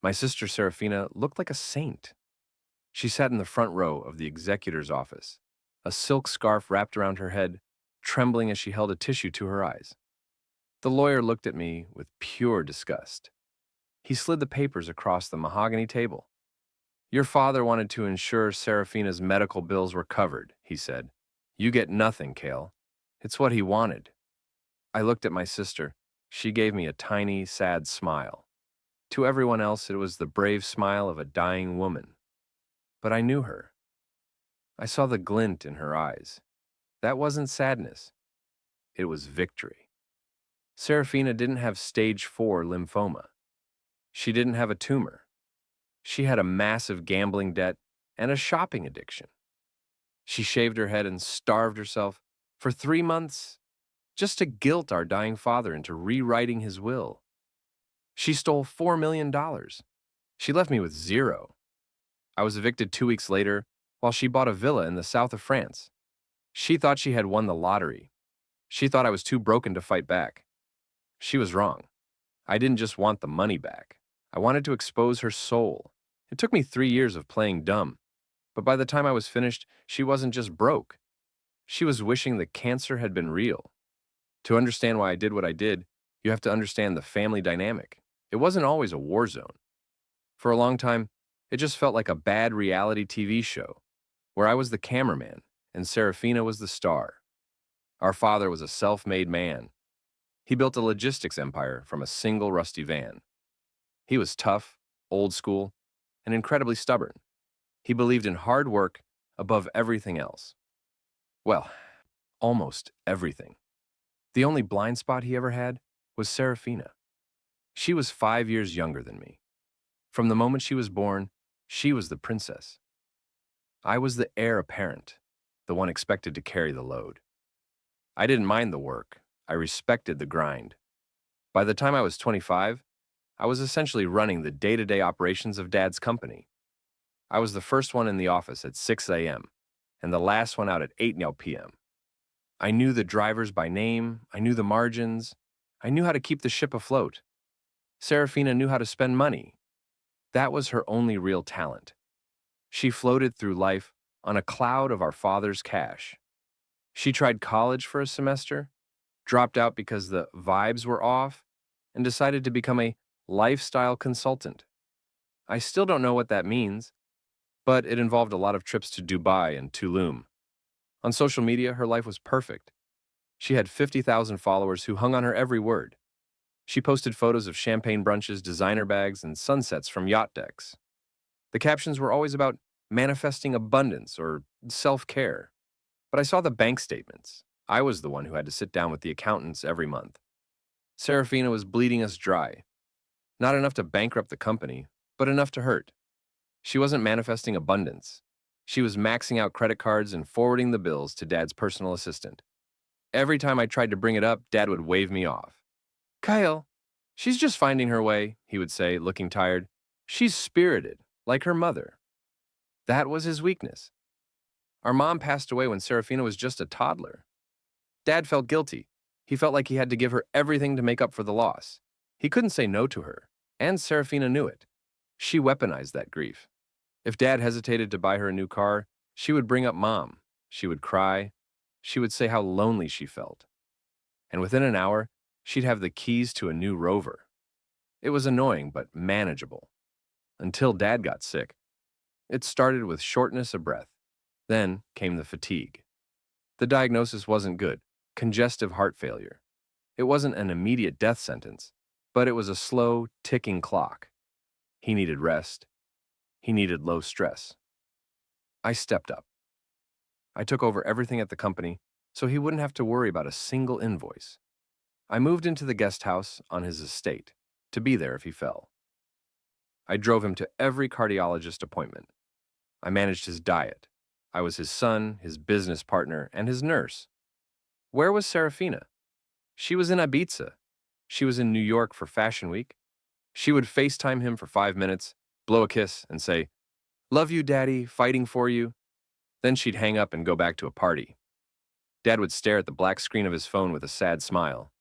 My sister Seraphina looked like a saint. She sat in the front row of the executor's office, a silk scarf wrapped around her head, trembling as she held a tissue to her eyes. The lawyer looked at me with pure disgust. He slid the papers across the mahogany table. Your father wanted to ensure Seraphina's medical bills were covered, he said. You get nothing, Cale. It's what he wanted. I looked at my sister. She gave me a tiny, sad smile. To everyone else, it was the brave smile of a dying woman. But I knew her. I saw the glint in her eyes. That wasn't sadness. It was victory. Seraphina didn't have stage 4 lymphoma. She didn't have a tumor. She had a massive gambling debt and a shopping addiction. She shaved her head and starved herself for 3 months just to guilt our dying father into rewriting his will. She stole $4 million. She left me with zero. I was evicted 2 weeks later while she bought a villa in the south of France. She thought she had won the lottery. She thought I was too broken to fight back. She was wrong. I didn't just want the money back. I wanted to expose her soul. It took me 3 years of playing dumb. But by the time I was finished, she wasn't just broke. She was wishing the cancer had been real. To understand why I did what I did, you have to understand the family dynamic. It wasn't always a war zone. For a long time, it just felt like a bad reality TV show, where I was the cameraman and Seraphina was the star. Our father was a self-made man. He built a logistics empire from a single rusty van. He was tough, old school, and incredibly stubborn. He believed in hard work above everything else. Well, almost everything. The only blind spot he ever had was Seraphina. She was 5 years younger than me. From the moment she was born, she was the princess. I was the heir apparent, the one expected to carry the load. I didn't mind the work. I respected the grind. By the time I was 25, I was essentially running the day-to-day operations of Dad's company. I was the first one in the office at 6 a.m. and the last one out at 8 p.m. I knew the drivers by name, I knew the margins, I knew how to keep the ship afloat. Seraphina knew how to spend money. That was her only real talent. She floated through life on a cloud of our father's cash. She tried college for a semester, dropped out because the vibes were off, and decided to become a lifestyle consultant. I still don't know what that means, but it involved a lot of trips to Dubai and Tulum. On social media, her life was perfect. She had 50,000 followers who hung on her every word. She posted photos of champagne brunches, designer bags, and sunsets from yacht decks. The captions were always about manifesting abundance or self-care. But I saw the bank statements. I was the one who had to sit down with the accountants every month. Seraphina was bleeding us dry. Not enough to bankrupt the company, but enough to hurt. She wasn't manifesting abundance. She was maxing out credit cards and forwarding the bills to Dad's personal assistant. Every time I tried to bring it up, Dad would wave me off. Kyle, she's just finding her way, he would say, looking tired. She's spirited, like her mother. That was his weakness. Our mom passed away when Seraphina was just a toddler. Dad felt guilty. He felt like he had to give her everything to make up for the loss. He couldn't say no to her, and Seraphina knew it. She weaponized that grief. If Dad hesitated to buy her a new car, she would bring up Mom. She would cry. She would say how lonely she felt. And within an hour, she'd have the keys to a new Rover. It was annoying but manageable. Until Dad got sick. It started with shortness of breath. Then came the fatigue. The diagnosis wasn't good. Congestive heart failure. It wasn't an immediate death sentence, but it was a slow, ticking clock. He needed rest. He needed low stress. I stepped up. I took over everything at the company so he wouldn't have to worry about a single invoice. I moved into the guest house on his estate to be there if he fell. I drove him to every cardiologist appointment. I managed his diet. I was his son, his business partner, and his nurse. Where was Seraphina? She was in Ibiza. She was in New York for Fashion Week. She would FaceTime him for 5 minutes, blow a kiss, and say, "Love you, Daddy, fighting for you." Then she'd hang up and go back to a party. Dad would stare at the black screen of his phone with a sad smile.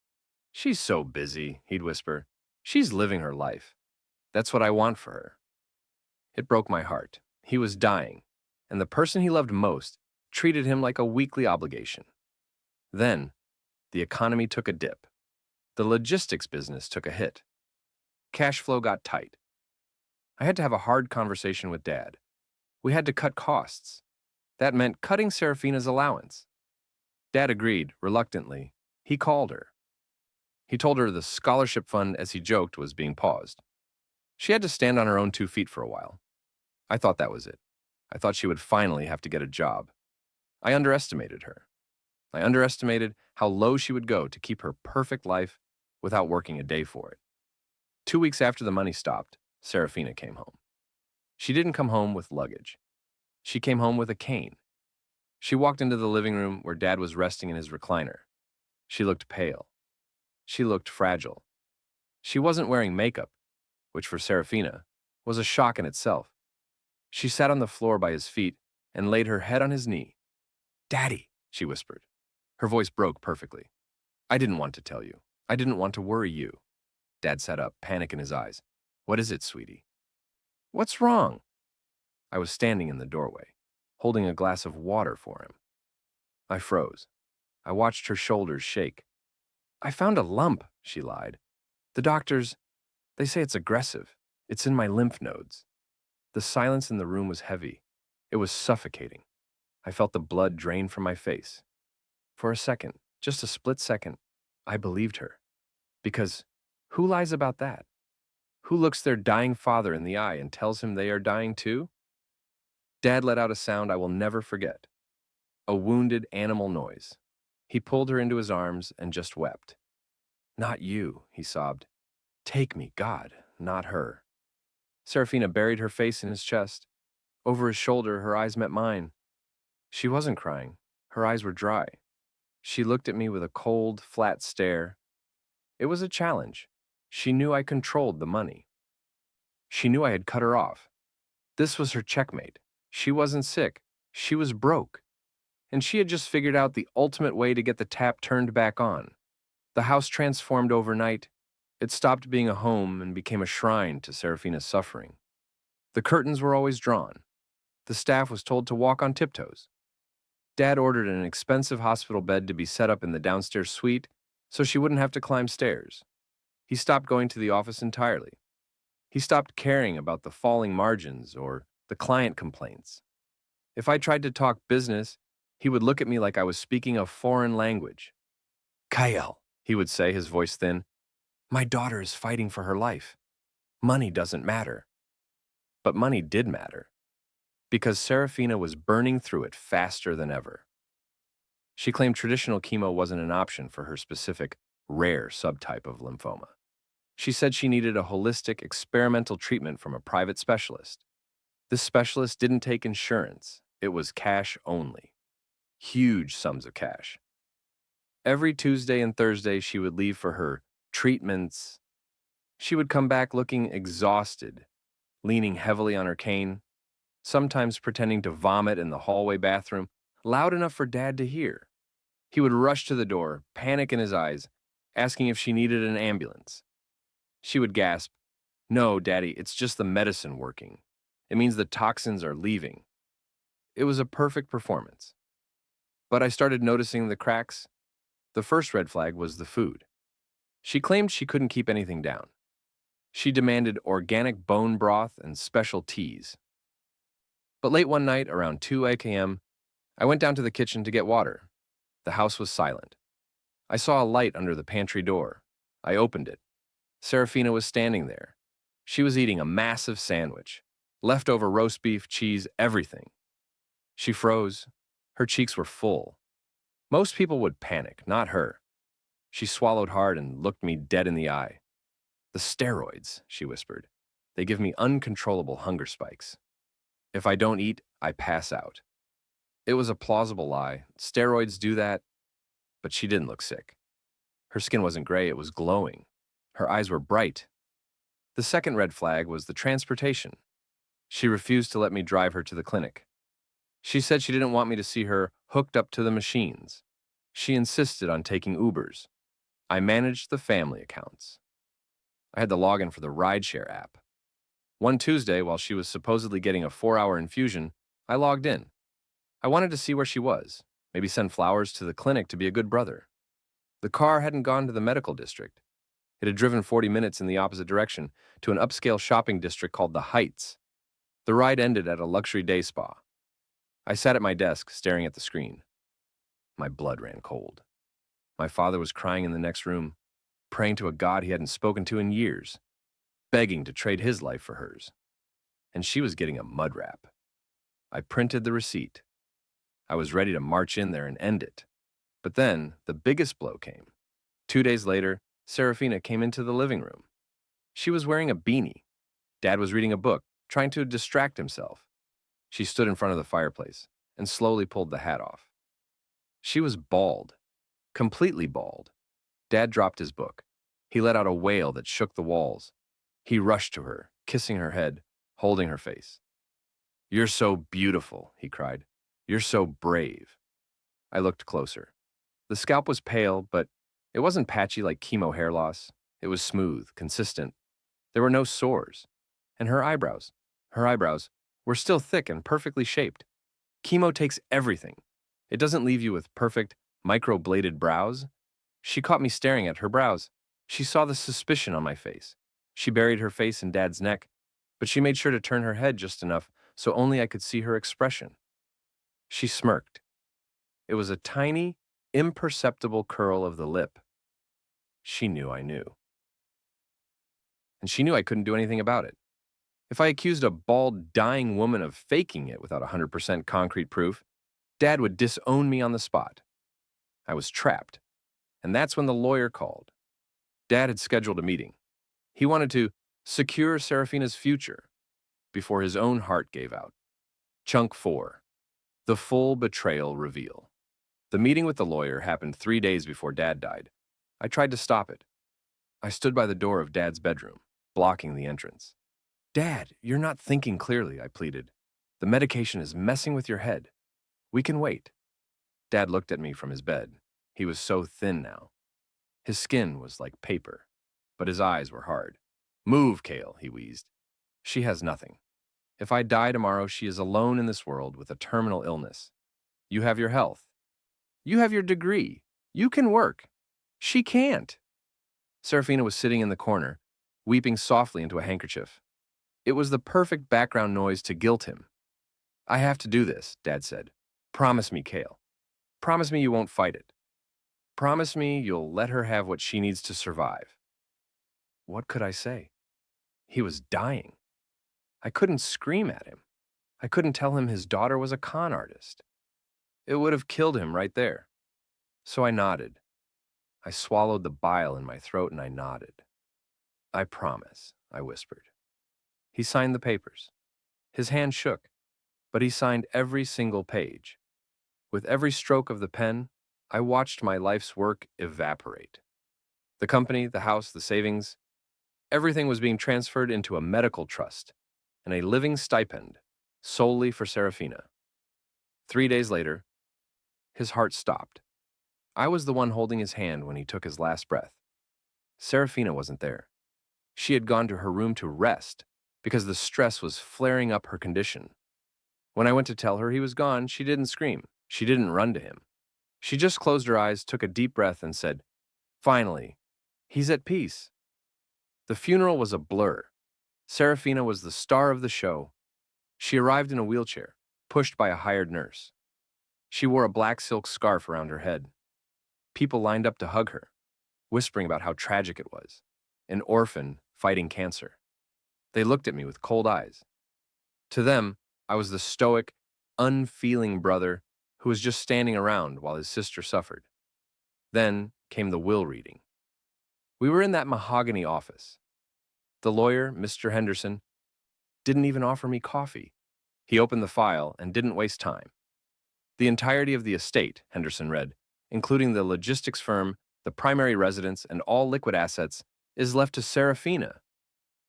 "She's so busy," he'd whisper. "She's living her life." That's what I want for her. It broke my heart. He was dying, and the person he loved most treated him like a weekly obligation. Then, the economy took a dip. The logistics business took a hit. Cash flow got tight. I had to have a hard conversation with Dad. We had to cut costs. That meant cutting Seraphina's allowance. Dad agreed, reluctantly. He called her. He told her the scholarship fund, as he joked, was being paused. She had to stand on her own 2 feet for a while. I thought that was it. I thought she would finally have to get a job. I underestimated her. I underestimated how low she would go to keep her perfect life without working a day for it. 2 weeks after the money stopped, Seraphina came home. She didn't come home with luggage. She came home with a cane. She walked into the living room where Dad was resting in his recliner. She looked pale. She looked fragile. She wasn't wearing makeup, which for Seraphina was a shock in itself. She sat on the floor by his feet and laid her head on his knee. "Daddy," she whispered. Her voice broke perfectly. "I didn't want to tell you. I didn't want to worry you." Dad sat up, panic in his eyes. "What is it, sweetie?" "What's wrong?" I was standing in the doorway, holding a glass of water for him. I froze. I watched her shoulders shake. "I found a lump," she lied. "The doctors, they say it's aggressive. It's in my lymph nodes." The silence in the room was heavy. It was suffocating. I felt the blood drain from my face. For a second, just a split second, I believed her. Because who lies about that? Who looks their dying father in the eye and tells him they are dying too? Dad let out a sound I will never forget. A wounded animal noise. He pulled her into his arms and just wept. "Not you," he sobbed. "Take me, God, not her." Seraphina buried her face in his chest. Over his shoulder, her eyes met mine. She wasn't crying. Her eyes were dry. She looked at me with a cold, flat stare. It was a challenge. She knew I controlled the money. She knew I had cut her off. This was her checkmate. She wasn't sick. She was broke. And she had just figured out the ultimate way to get the tap turned back on. The house transformed overnight. It stopped being a home and became a shrine to Seraphina's suffering. The curtains were always drawn. The staff was told to walk on tiptoes. Dad ordered an expensive hospital bed to be set up in the downstairs suite so she wouldn't have to climb stairs. He stopped going to the office entirely. He stopped caring about the falling margins or the client complaints. If I tried to talk business, he would look at me like I was speaking a foreign language. "Kyle," he would say, his voice thin, "my daughter is fighting for her life. Money doesn't matter." But money did matter, because Seraphina was burning through it faster than ever. She claimed traditional chemo wasn't an option for her specific, rare subtype of lymphoma. She said she needed a holistic, experimental treatment from a private specialist. This specialist didn't take insurance. It was cash only. Huge sums of cash. Every Tuesday and Thursday, she would leave for her treatments. She would come back looking exhausted, leaning heavily on her cane, sometimes pretending to vomit in the hallway bathroom, loud enough for Dad to hear. He would rush to the door, panic in his eyes, asking if she needed an ambulance. She would gasp, "No, Daddy, it's just the medicine working. It means the toxins are leaving." It was a perfect performance. But I started noticing the cracks. The first red flag was the food. She claimed she couldn't keep anything down. She demanded organic bone broth and special teas. But late one night, around 2 a.m., I went down to the kitchen to get water. The house was silent. I saw a light under the pantry door. I opened it. Seraphina was standing there. She was eating a massive sandwich. Leftover roast beef, cheese, everything. She froze. Her cheeks were full. Most people would panic, not her. She swallowed hard and looked me dead in the eye. "The steroids," she whispered. "They give me uncontrollable hunger spikes. If I don't eat, I pass out." It was a plausible lie. Steroids do that. But she didn't look sick. Her skin wasn't gray, it was glowing. Her eyes were bright. The second red flag was the transportation. She refused to let me drive her to the clinic. She said she didn't want me to see her hooked up to the machines. She insisted on taking Ubers. I managed the family accounts. I had the login for the rideshare app. One Tuesday, while she was supposedly getting a 4-hour infusion, I logged in. I wanted to see where she was, maybe send flowers to the clinic to be a good brother. The car hadn't gone to the medical district. It had driven 40 minutes in the opposite direction to an upscale shopping district called the Heights. The ride ended at a luxury day spa. I sat at my desk, staring at the screen. My blood ran cold. My father was crying in the next room, praying to a God he hadn't spoken to in years, begging to trade his life for hers. And she was getting a mud wrap. I printed the receipt. I was ready to march in there and end it. But then, the biggest blow came. 2 days later, Seraphina came into the living room. She was wearing a beanie. Dad was reading a book, trying to distract himself. She stood in front of the fireplace and slowly pulled the hat off. She was bald, completely bald. Dad dropped his book. He let out a wail that shook the walls. He rushed to her, kissing her head, holding her face. "You're so beautiful," he cried. "You're so brave." I looked closer. The scalp was pale, but it wasn't patchy like chemo hair loss. It was smooth, consistent. There were no sores. And her eyebrows were still thick and perfectly shaped. Chemo takes everything. It doesn't leave you with perfect, microbladed brows. She caught me staring at her brows. She saw the suspicion on my face. She buried her face in Dad's neck, but she made sure to turn her head just enough so only I could see her expression. She smirked. It was a tiny, imperceptible curl of the lip. She knew I knew. And she knew I couldn't do anything about it. If I accused a bald, dying woman of faking it without 100% concrete proof, Dad would disown me on the spot. I was trapped. And that's when the lawyer called. Dad had scheduled a meeting. He wanted to secure Seraphina's future before his own heart gave out. Chunk 4. The full betrayal reveal. The meeting with the lawyer happened 3 days before Dad died. I tried to stop it. I stood by the door of Dad's bedroom, blocking the entrance. "Dad, you're not thinking clearly," I pleaded. "The medication is messing with your head. We can wait." Dad looked at me from his bed. He was so thin now. His skin was like paper, but his eyes were hard. "Move, Cale," he wheezed. "She has nothing. If I die tomorrow, she is alone in this world with a terminal illness. You have your health. You have your degree. You can work. She can't." Seraphina was sitting in the corner, weeping softly into a handkerchief. It was the perfect background noise to guilt him. "I have to do this," Dad said. "Promise me, Cale. Promise me you won't fight it. Promise me you'll let her have what she needs to survive." What could I say? He was dying. I couldn't scream at him. I couldn't tell him his daughter was a con artist. It would have killed him right there. So I nodded. I swallowed the bile in my throat and I nodded. "I promise," I whispered. He signed the papers. His hand shook, but he signed every single page. With every stroke of the pen, I watched my life's work evaporate. The company, the house, the savings, everything was being transferred into a medical trust and a living stipend solely for Seraphina. 3 days later, his heart stopped. I was the one holding his hand when he took his last breath. Seraphina wasn't there. She had gone to her room to rest because the stress was flaring up her condition. When I went to tell her he was gone, she didn't scream. She didn't run to him. She just closed her eyes, took a deep breath, and said, "Finally, he's at peace." The funeral was a blur. Seraphina was the star of the show. She arrived in a wheelchair, pushed by a hired nurse. She wore a black silk scarf around her head. People lined up to hug her, whispering about how tragic it was. An orphan fighting cancer. They looked at me with cold eyes. To them, I was the stoic, unfeeling brother who was just standing around while his sister suffered. Then came the will reading. We were in that mahogany office. The lawyer, Mr. Henderson, didn't even offer me coffee. He opened the file and didn't waste time. The entirety of the estate, Henderson read, including the logistics firm, the primary residence, and all liquid assets, is left to Seraphina.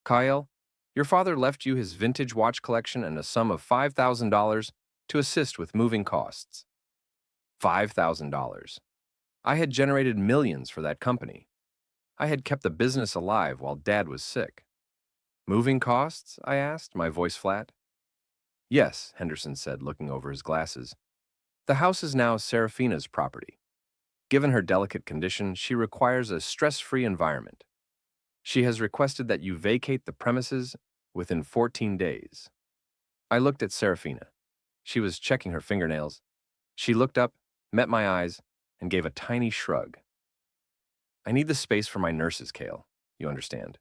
Kyle, your father left you his vintage watch collection and a sum of $5,000 to assist with moving costs. $5,000. I had generated millions for that company. I had kept the business alive while Dad was sick. Moving costs? I asked, my voice flat. Yes, Henderson said, looking over his glasses. The house is now Seraphina's property. Given her delicate condition, she requires a stress-free environment. She has requested that you vacate the premises within 14 days. I looked at Seraphina. She was checking her fingernails. She looked up, met my eyes, and gave a tiny shrug. I need the space for my nurses, Kale. You understand.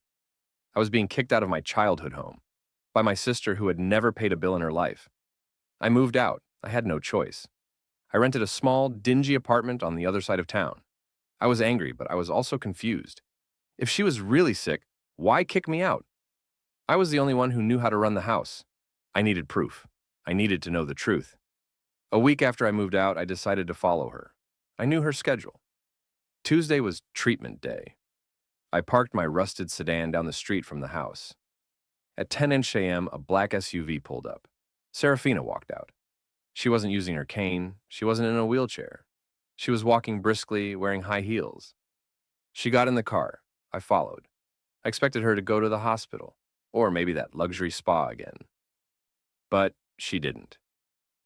I was being kicked out of my childhood home by my sister who had never paid a bill in her life. I moved out. I had no choice. I rented a small, dingy apartment on the other side of town. I was angry, but I was also confused. If she was really sick, why kick me out? I was the only one who knew how to run the house. I needed proof. I needed to know the truth. A week after I moved out, I decided to follow her. I knew her schedule. Tuesday was treatment day. I parked my rusted sedan down the street from the house. At 10-ish a.m., a black SUV pulled up. Seraphina walked out. She wasn't using her cane. She wasn't in a wheelchair. She was walking briskly, wearing high heels. She got in the car. I followed. I expected her to go to the hospital, or maybe that luxury spa again. But she didn't.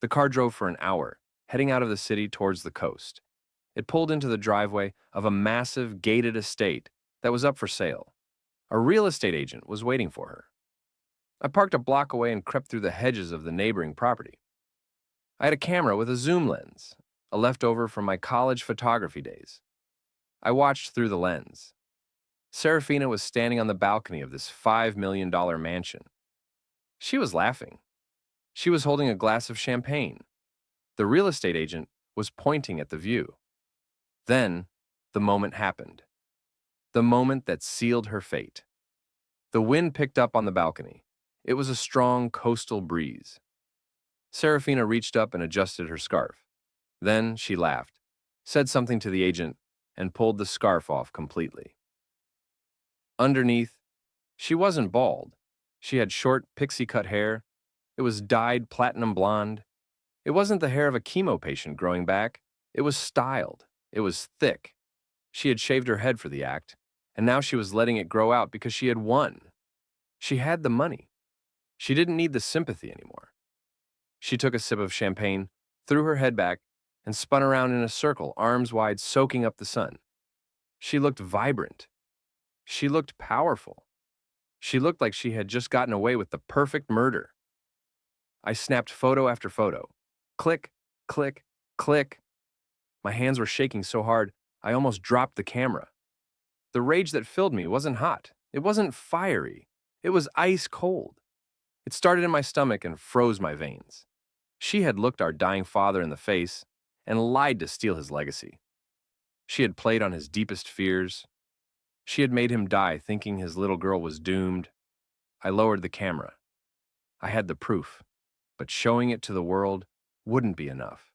The car drove for an hour, heading out of the city towards the coast. It pulled into the driveway of a massive gated estate that was up for sale. A real estate agent was waiting for her. I parked a block away and crept through the hedges of the neighboring property. I had a camera with a zoom lens, a leftover from my college photography days. I watched through the lens. Seraphina was standing on the balcony of this $5 million mansion. She was laughing. She was holding a glass of champagne. The real estate agent was pointing at the view. Then, the moment happened. The moment that sealed her fate. The wind picked up on the balcony. It was a strong coastal breeze. Seraphina reached up and adjusted her scarf. Then she laughed, said something to the agent, and pulled the scarf off completely. Underneath, she wasn't bald. She had short, pixie-cut hair. It was dyed platinum blonde. It wasn't the hair of a chemo patient growing back. It was styled. It was thick. She had shaved her head for the act, and now she was letting it grow out because she had won. She had the money. She didn't need the sympathy anymore. She took a sip of champagne, threw her head back, and spun around in a circle, arms wide, soaking up the sun. She looked vibrant. She looked powerful. She looked like she had just gotten away with the perfect murder. I snapped photo after photo. Click, click, click. My hands were shaking so hard, I almost dropped the camera. The rage that filled me wasn't hot. It wasn't fiery. It was ice cold. It started in my stomach and froze my veins. She had looked our dying father in the face and lied to steal his legacy. She had played on his deepest fears. She had made him die thinking his little girl was doomed. I lowered the camera. I had the proof, but showing it to the world wouldn't be enough.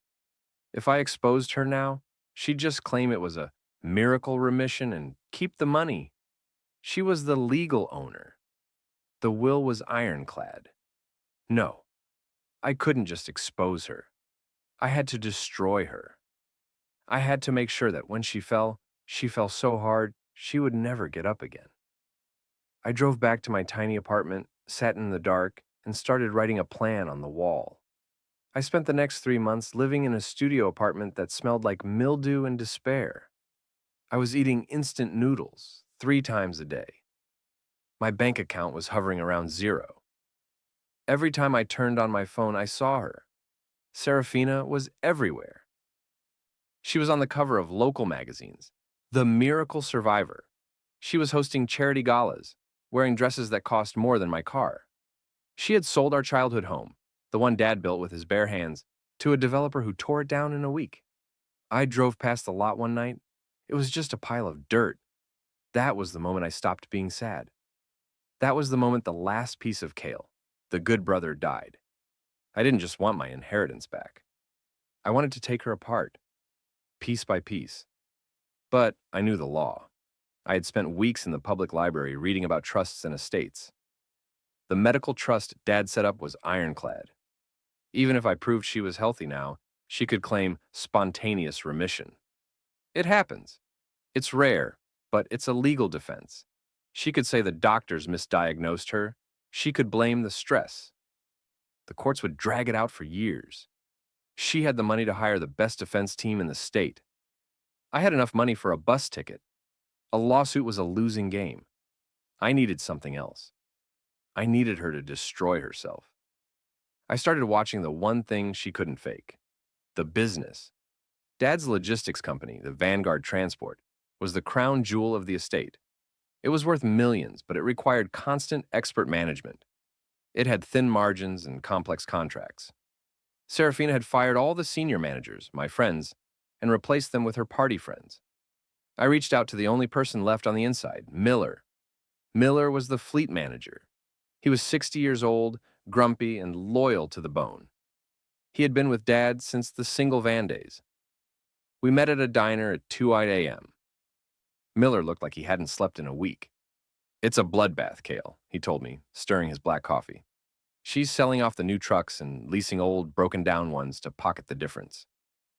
If I exposed her now, she'd just claim it was a miracle remission and keep the money. She was the legal owner. The will was ironclad. No, I couldn't just expose her. I had to destroy her. I had to make sure that when she fell so hard she would never get up again. I drove back to my tiny apartment, sat in the dark, and started writing a plan on the wall. I spent the next 3 months living in a studio apartment that smelled like mildew and despair. I was eating instant noodles 3 times a day. My bank account was hovering around zero. Every time I turned on my phone, I saw her. Seraphina was everywhere. She was on the cover of local magazines, The Miracle Survivor. She was hosting charity galas, wearing dresses that cost more than my car. She had sold our childhood home, the one Dad built with his bare hands, to a developer who tore it down in a week. I drove past the lot one night. It was just a pile of dirt. That was the moment I stopped being sad. That was the moment the last piece of Kale, the good brother, died. I didn't just want my inheritance back. I wanted to take her apart, piece by piece. But I knew the law. I had spent weeks in the public library reading about trusts and estates. The medical trust Dad set up was ironclad. Even if I proved she was healthy now, she could claim spontaneous remission. It happens. It's rare, but it's a legal defense. She could say the doctors misdiagnosed her. She could blame the stress. The courts would drag it out for years. She had the money to hire the best defense team in the state. I had enough money for a bus ticket. A lawsuit was a losing game. I needed something else. I needed her to destroy herself. I started watching the one thing she couldn't fake: the business. Dad's logistics company, the Vanguard Transport, was the crown jewel of the estate. It was worth millions, but it required constant expert management. It had thin margins and complex contracts. Seraphina had fired all the senior managers, my friends, and replaced them with her party friends. I reached out to the only person left on the inside, Miller. Miller was the fleet manager. He was 60 years old, grumpy, and loyal to the bone. He had been with Dad since the single van days. We met at a diner at 2 a.m. Miller looked like he hadn't slept in a week. "It's a bloodbath, Cale," he told me, stirring his black coffee. "She's selling off the new trucks and leasing old, broken-down ones to pocket the difference.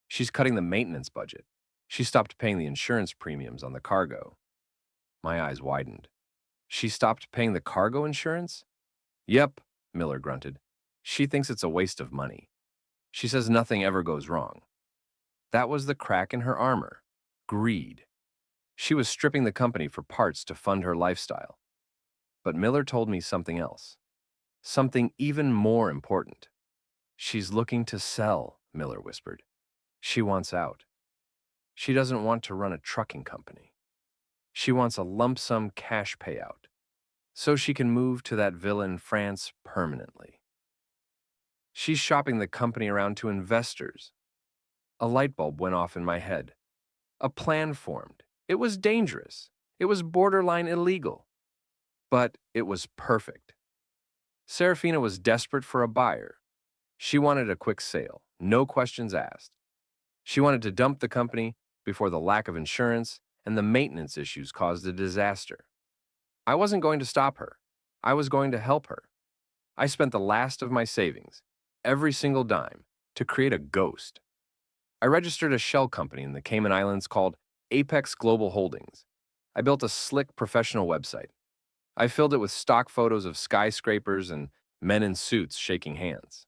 She's cutting the maintenance budget. She stopped paying the insurance premiums on the cargo." My eyes widened. "She stopped paying the cargo insurance?" "Yep," Miller grunted. "She thinks it's a waste of money. She says nothing ever goes wrong." That was the crack in her armor: greed. She was stripping the company for parts to fund her lifestyle. But Miller told me something else. Something even more important. "She's looking to sell," Miller whispered. "She wants out. She doesn't want to run a trucking company. She wants a lump sum cash payout, so she can move to that villa in France permanently. She's shopping the company around to investors." A light bulb went off in my head. A plan formed. It was dangerous. It was borderline illegal. But it was perfect. Seraphina was desperate for a buyer. She wanted a quick sale, no questions asked. She wanted to dump the company before the lack of insurance and the maintenance issues caused a disaster. I wasn't going to stop her. I was going to help her. I spent the last of my savings, every single dime, to create a ghost. I registered a shell company in the Cayman Islands called Apex Global Holdings. I built a slick professional website. I filled it with stock photos of skyscrapers and men in suits shaking hands.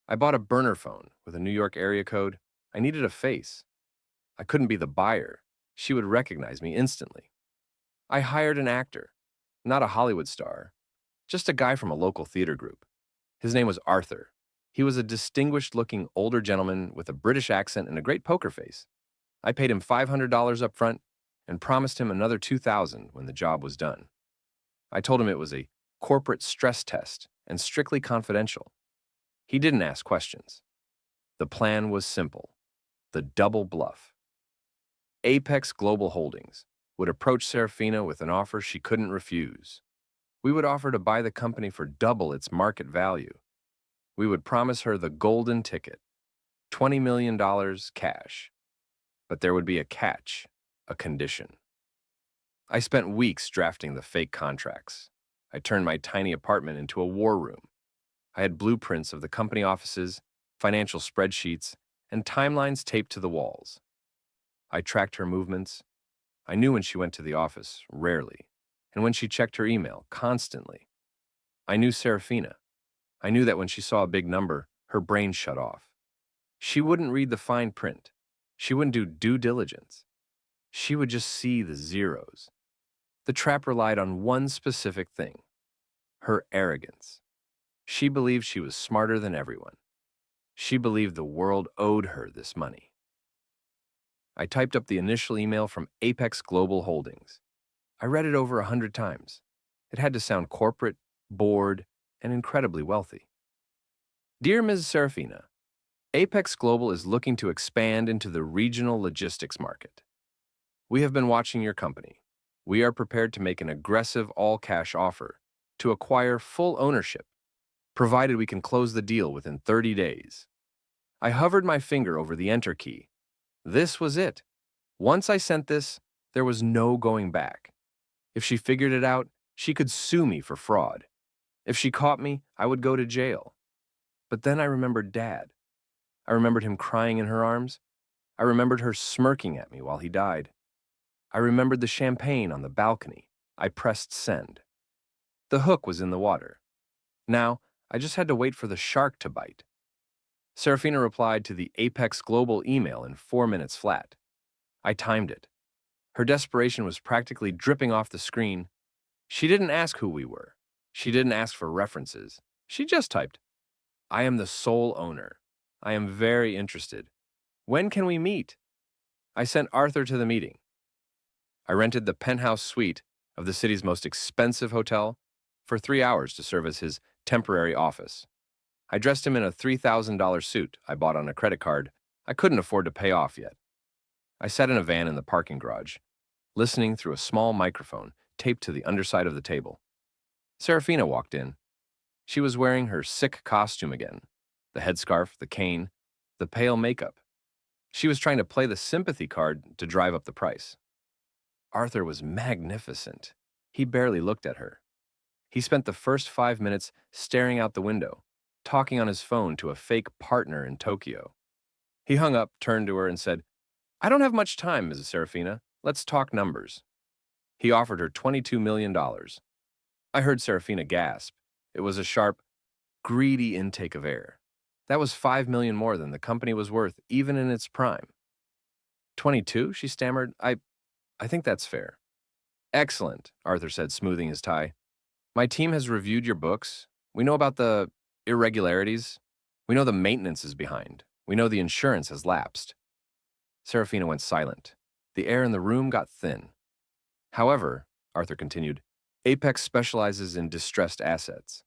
I bought a burner phone with a New York area code. I needed a face. I couldn't be the buyer. She would recognize me instantly. I hired an actor, not a Hollywood star, just a guy from a local theater group. His name was Arthur. He was a distinguished-looking older gentleman with a British accent and a great poker face. I paid him $500 up front and promised him another $2,000 when the job was done. I told him it was a corporate stress test and strictly confidential. He didn't ask questions. The plan was simple: the double bluff. Apex Global Holdings would approach Seraphina with an offer she couldn't refuse. We would offer to buy the company for double its market value. We would promise her the golden ticket, $20 million cash. But there would be a catch, a condition. I spent weeks drafting the fake contracts. I turned my tiny apartment into a war room. I had blueprints of the company offices, financial spreadsheets, and timelines taped to the walls. I tracked her movements. I knew when she went to the office, rarely, and when she checked her email, constantly. I knew Seraphina. I knew that when she saw a big number, her brain shut off. She wouldn't read the fine print. She wouldn't do due diligence. She would just see the zeros. The trap relied on one specific thing: her arrogance. She believed she was smarter than everyone. She believed the world owed her this money. I typed up the initial email from Apex Global Holdings. I read it over 100 times. It had to sound corporate, bored, and incredibly wealthy. "Dear Ms. Seraphina, Apex Global is looking to expand into the regional logistics market. We have been watching your company. We are prepared to make an aggressive all-cash offer to acquire full ownership, provided we can close the deal within 30 days. I hovered my finger over the enter key. This was it. Once I sent this, there was no going back. If she figured it out, she could sue me for fraud. If she caught me, I would go to jail. But then I remembered Dad. I remembered him crying in her arms. I remembered her smirking at me while he died. I remembered the champagne on the balcony, I pressed send. The hook was in the water. Now, I just had to wait for the shark to bite. Seraphina replied to the Apex Global email in 4 minutes flat. I timed it. Her desperation was practically dripping off the screen. She didn't ask who we were. She didn't ask for references. She just typed, I am the sole owner. I am very interested. When can we meet? I sent Arthur to the meeting. I rented the penthouse suite of the city's most expensive hotel for 3 hours to serve as his temporary office. I dressed him in a $3,000 suit I bought on a credit card I couldn't afford to pay off yet. I sat in a van in the parking garage, listening through a small microphone taped to the underside of the table. Seraphina walked in. She was wearing her sick costume again, the headscarf, the cane, the pale makeup. She was trying to play the sympathy card to drive up the price. Arthur was magnificent. He barely looked at her. He spent the first 5 minutes staring out the window, talking on his phone to a fake partner in Tokyo. He hung up, turned to her, and said, I don't have much time, Mrs. Seraphina. Let's talk numbers. He offered her $22 million. I heard Seraphina gasp. It was a sharp, greedy intake of air. That was $5 million more than the company was worth, even in its prime. 22? She stammered. I think that's fair. Excellent, Arthur said, smoothing his tie. My team has reviewed your books. We know about the irregularities. We know the maintenance is behind. We know the insurance has lapsed. Seraphina went silent. The air in the room got thin. However, Arthur continued, Apex specializes in distressed assets.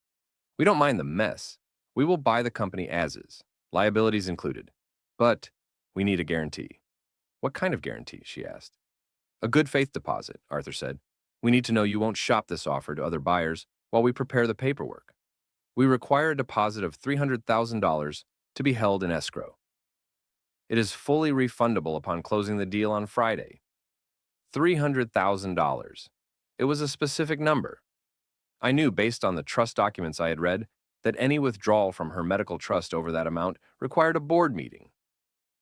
We don't mind the mess. We will buy the company as is, liabilities included. But we need a guarantee. What kind of guarantee? She asked. A good faith deposit, Arthur said. We need to know you won't shop this offer to other buyers while we prepare the paperwork. We require a deposit of $300,000 to be held in escrow. It is fully refundable upon closing the deal on Friday. $300,000. It was a specific number. I knew, based on the trust documents I had read, that any withdrawal from her medical trust over that amount required a board meeting.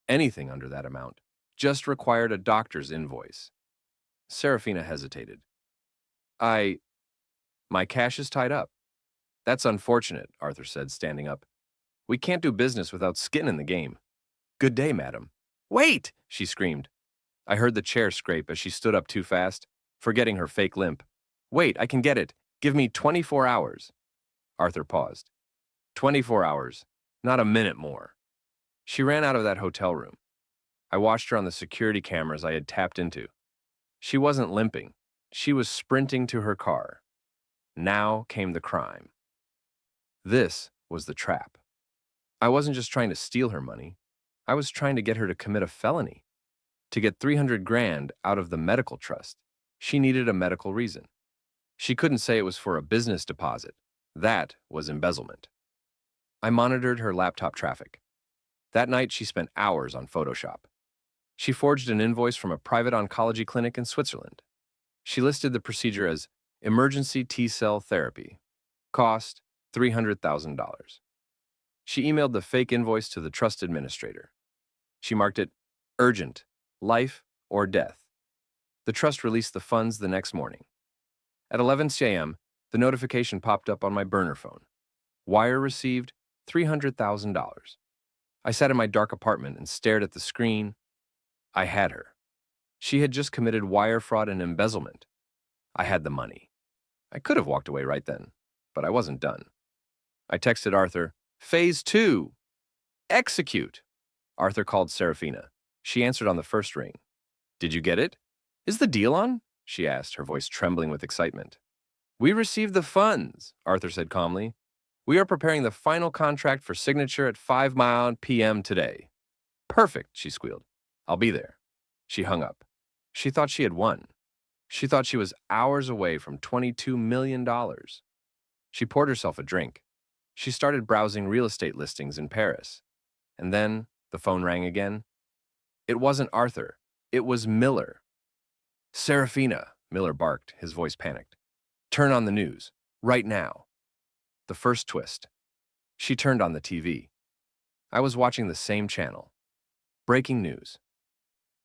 Anything under that amount just required a doctor's invoice. Seraphina hesitated. My cash is tied up. That's unfortunate, Arthur said, standing up. We can't do business without skin in the game. Good day, madam. Wait, she screamed. I heard the chair scrape as she stood up too fast, forgetting her fake limp. Wait, I can get it. Give me 24 hours. Arthur paused. 24 hours, not a minute more. She ran out of that hotel room. I watched her on the security cameras I had tapped into. She wasn't limping. She was sprinting to her car. Now came the crime. This was the trap. I wasn't just trying to steal her money. I was trying to get her to commit a felony. To get 300 grand out of the medical trust, she needed a medical reason. She couldn't say it was for a business deposit. That was embezzlement. I monitored her laptop traffic. That night, she spent hours on Photoshop. She forged an invoice from a private oncology clinic in Switzerland. She listed the procedure as emergency T-cell therapy. Cost $300,000. She emailed the fake invoice to the trust administrator. She marked it urgent, life or death. The trust released the funds the next morning. At 11 a.m., the notification popped up on my burner phone. Wire received $300,000. I sat in my dark apartment and stared at the screen. I had her. She had just committed wire fraud and embezzlement. I had the money. I could have walked away right then, but I wasn't done. I texted Arthur, Phase 2. Execute. Arthur called Seraphina. She answered on the first ring. Did you get it? Is the deal on? She asked, her voice trembling with excitement. We received the funds, Arthur said calmly. We are preparing the final contract for signature at 5 p.m. today. Perfect, she squealed. I'll be there. She hung up. She thought she had won. She thought she was hours away from $22 million. She poured herself a drink. She started browsing real estate listings in Paris. And then the phone rang again. It wasn't Arthur. It was Miller. Seraphina, Miller barked, his voice panicked. Turn on the news, right now. The first twist. She turned on the TV. I was watching the same channel. Breaking news.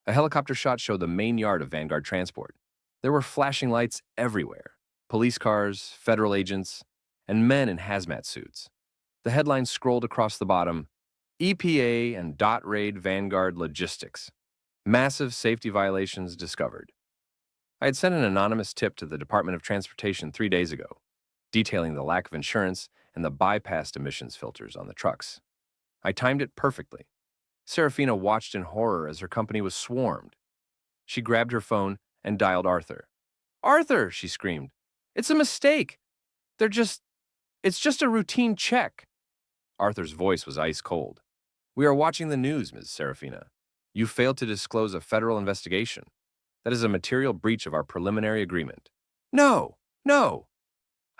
A helicopter shot showed the main yard of Vanguard Transport. There were flashing lights everywhere, police cars, federal agents, and men in hazmat suits. The headlines scrolled across the bottom: EPA and dot raid Vanguard Logistics. Massive safety violations discovered. I had sent an anonymous tip to the Department of Transportation 3 days ago, detailing the lack of insurance and the bypassed emissions filters on the trucks. I timed it perfectly. Seraphina watched in horror as her company was swarmed. She grabbed her phone and dialed Arthur. "Arthur!" she screamed. "It's a mistake! They're just... It's just a routine check." Arthur's voice was ice cold. "We are watching the news, Ms. Seraphina. You failed to disclose a federal investigation. That is a material breach of our preliminary agreement." "No! No!"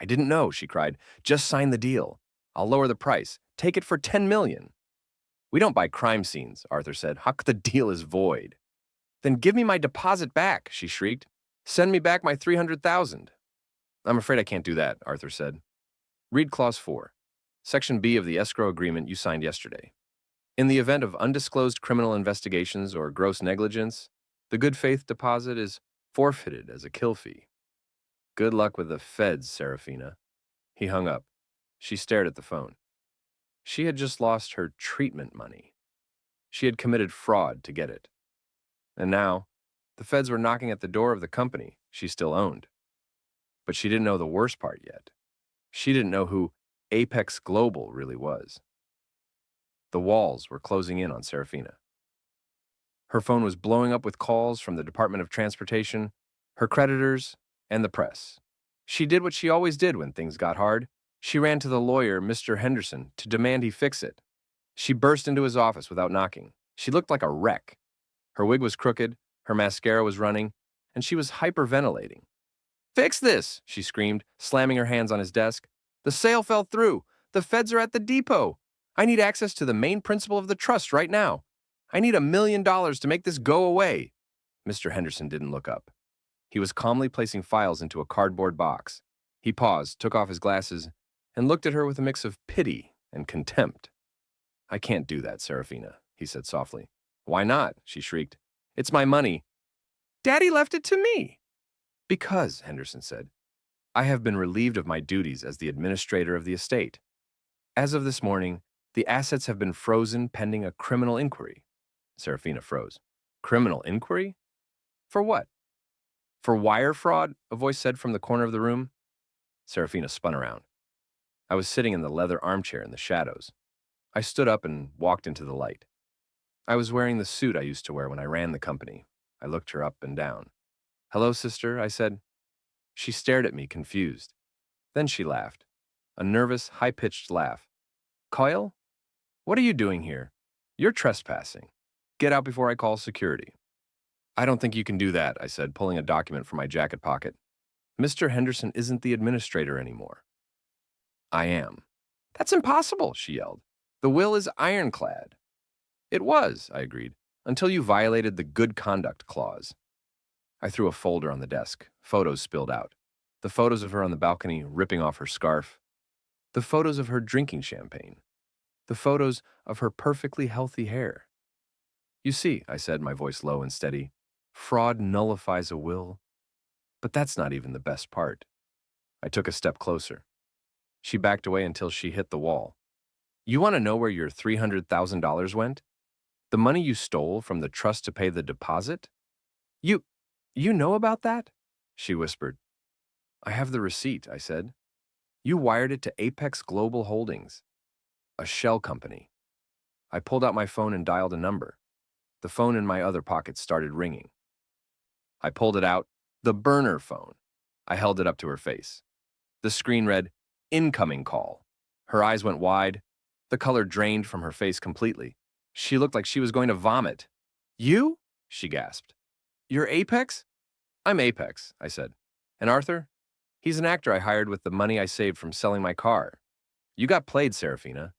"I didn't know," she cried. "Just sign the deal. I'll lower the price. Take it for $10 million. "We don't buy crime scenes," Arthur said. "Huck, the deal is void." "Then give me my deposit back," she shrieked. "Send me back my $300,000. "I'm afraid I can't do that," Arthur said. "Read Clause 4, Section B of the escrow agreement you signed yesterday. In the event of undisclosed criminal investigations or gross negligence, the good faith deposit is forfeited as a kill fee." "Good luck with the feds, Seraphina." He hung up. She stared at the phone. She had just lost her treatment money. She had committed fraud to get it. And now, the feds were knocking at the door of the company she still owned. But she didn't know the worst part yet. She didn't know who Apex Global really was. The walls were closing in on Seraphina. Her phone was blowing up with calls from the Department of Transportation, her creditors, and the press. She did what she always did when things got hard. She ran to the lawyer, Mr. Henderson, to demand he fix it. She burst into his office without knocking. She looked like a wreck. Her wig was crooked, her mascara was running, and she was hyperventilating. "Fix this!" she screamed, slamming her hands on his desk. "The sale fell through. The feds are at the depot. I need access to the main principal of the trust right now. I need $1 million to make this go away." Mr. Henderson didn't look up. He was calmly placing files into a cardboard box. He paused, took off his glasses, and looked at her with a mix of pity and contempt. "I can't do that, Seraphina," he said softly. "Why not?" she shrieked. "It's my money." "Daddy left it to me." "Because," Henderson said, "I have been relieved of my duties as the administrator of the estate. As of this morning, the assets have been frozen pending a criminal inquiry." Seraphina froze. "Criminal inquiry? For what?" "For wire fraud," a voice said from the corner of the room. Seraphina spun around. I was sitting in the leather armchair in the shadows. I stood up and walked into the light. I was wearing the suit I used to wear when I ran the company. I looked her up and down. "Hello, sister," I said. She stared at me, confused. Then she laughed. A nervous, high-pitched laugh. "Kyle? What are you doing here? You're trespassing. Get out before I call security." "I don't think you can do that," I said, pulling a document from my jacket pocket. "Mr. Henderson isn't the administrator anymore." "I am." "That's impossible," she yelled. "The will is ironclad." "It was," I agreed, "until you violated the good conduct clause." I threw a folder on the desk. Photos spilled out. The photos of her on the balcony ripping off her scarf. The photos of her drinking champagne. The photos of her perfectly healthy hair. "You see," I said, my voice low and steady, "fraud nullifies a will. But that's not even the best part." I took a step closer. She backed away until she hit the wall. "You want to know where your $300,000 went? The money you stole from the trust to pay the deposit? You know about that?" she whispered. "I have the receipt," I said. "You wired it to Apex Global Holdings, a shell company." I pulled out my phone and dialed a number. The phone in my other pocket started ringing. I pulled it out. The burner phone. I held it up to her face. The screen read, "Incoming call." Her eyes went wide. The color drained from her face completely. She looked like she was going to vomit. "You?" she gasped. "You're Apex?" "I'm Apex," I said. "And Arthur? He's an actor I hired with the money I saved from selling my car. You got played, Seraphina."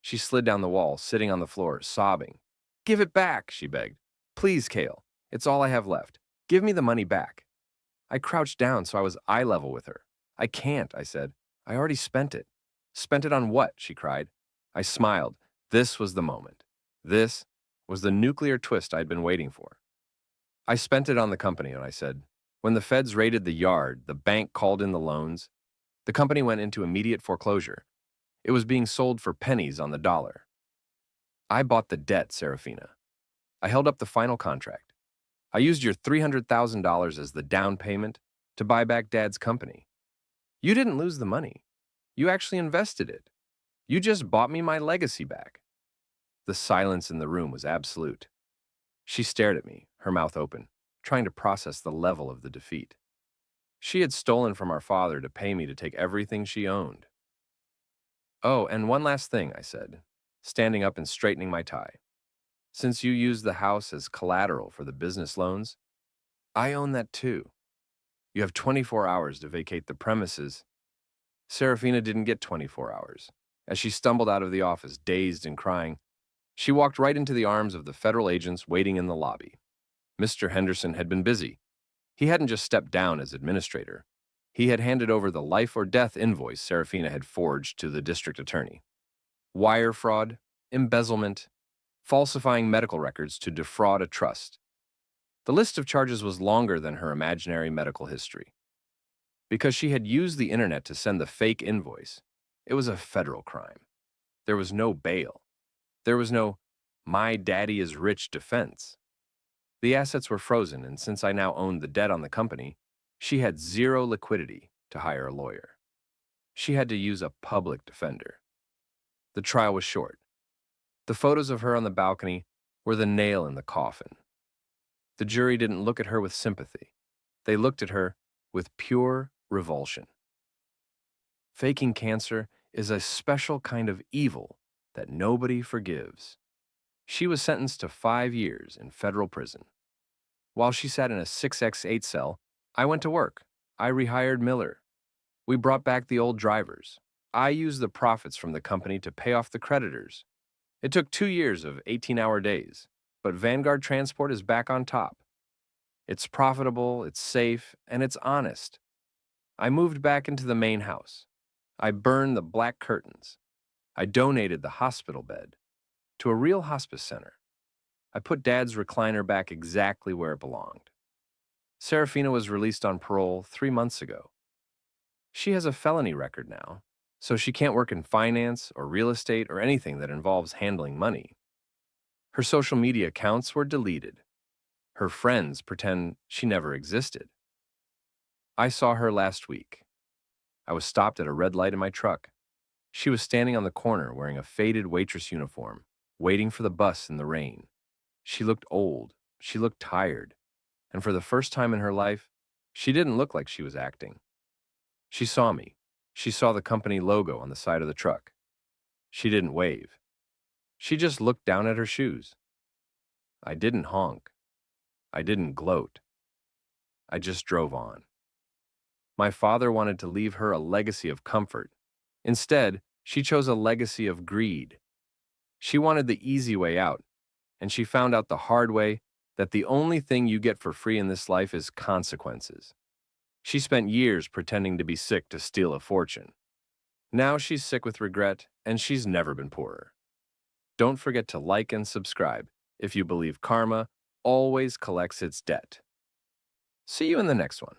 She slid down the wall, sitting on the floor, sobbing. "Give it back," she begged. "Please, Cale. It's all I have left. Give me the money back." I crouched down so I was eye level with her. "I can't," I said. "I already spent it." "Spent it on what?" she cried. I smiled. This was the moment. This was the nuclear twist I'd been waiting for. "I spent it on the company," and I said, When the feds raided the yard, the bank called in the loans. The company went into immediate foreclosure. It was being sold for pennies on the dollar. I bought the debt, Seraphina. I held up the final contract. I used your $300,000 as the down payment to buy back Dad's company. You didn't lose the money. You actually invested it. You just bought me my legacy back. The silence in the room was absolute. She stared at me, her mouth open, trying to process the level of the defeat. She had stolen from our father to pay me to take everything she owned. Oh, and one last thing, I said, standing up and straightening my tie. Since you used the house as collateral for the business loans, I own that too. You have 24 hours to vacate the premises. Seraphina didn't get 24 hours. As she stumbled out of the office, dazed and crying, she walked right into the arms of the federal agents waiting in the lobby. Mr. Henderson had been busy. He hadn't just stepped down as administrator. He had handed over the life or death invoice Seraphina had forged to the district attorney. Wire fraud, embezzlement, falsifying medical records to defraud a trust. The list of charges was longer than her imaginary medical history. Because she had used the internet to send the fake invoice, it was a federal crime. There was no bail. There was no, "my daddy is rich" defense. The assets were frozen, and since I now owned the debt on the company, she had zero liquidity to hire a lawyer. She had to use a public defender. The trial was short. The photos of her on the balcony were the nail in the coffin. The jury didn't look at her with sympathy. They looked at her with pure revulsion. Faking cancer is a special kind of evil that nobody forgives. She was sentenced to 5 years in federal prison. While she sat in a 6x8 cell, I went to work. I rehired Miller. We brought back the old drivers. I used the profits from the company to pay off the creditors. It took 2 years of 18-hour days, but Vanguard Transport is back on top. It's profitable, it's safe, and it's honest. I moved back into the main house. I burned the black curtains. I donated the hospital bed to a real hospice center. I put Dad's recliner back exactly where it belonged. Seraphina was released on parole 3 months ago. She has a felony record now, so she can't work in finance or real estate or anything that involves handling money. Her social media accounts were deleted. Her friends pretend she never existed. I saw her last week. I was stopped at a red light in my truck. She was standing on the corner wearing a faded waitress uniform, waiting for the bus in the rain. She looked old, she looked tired, and for the first time in her life, she didn't look like she was acting. She saw me. She saw the company logo on the side of the truck. She didn't wave. She just looked down at her shoes. I didn't honk. I didn't gloat. I just drove on. My father wanted to leave her a legacy of comfort. Instead, she chose a legacy of greed. She wanted the easy way out, and she found out the hard way that the only thing you get for free in this life is consequences. She spent years pretending to be sick to steal a fortune. Now she's sick with regret, and she's never been poorer. Don't forget to like and subscribe if you believe karma always collects its debt. See you in the next one.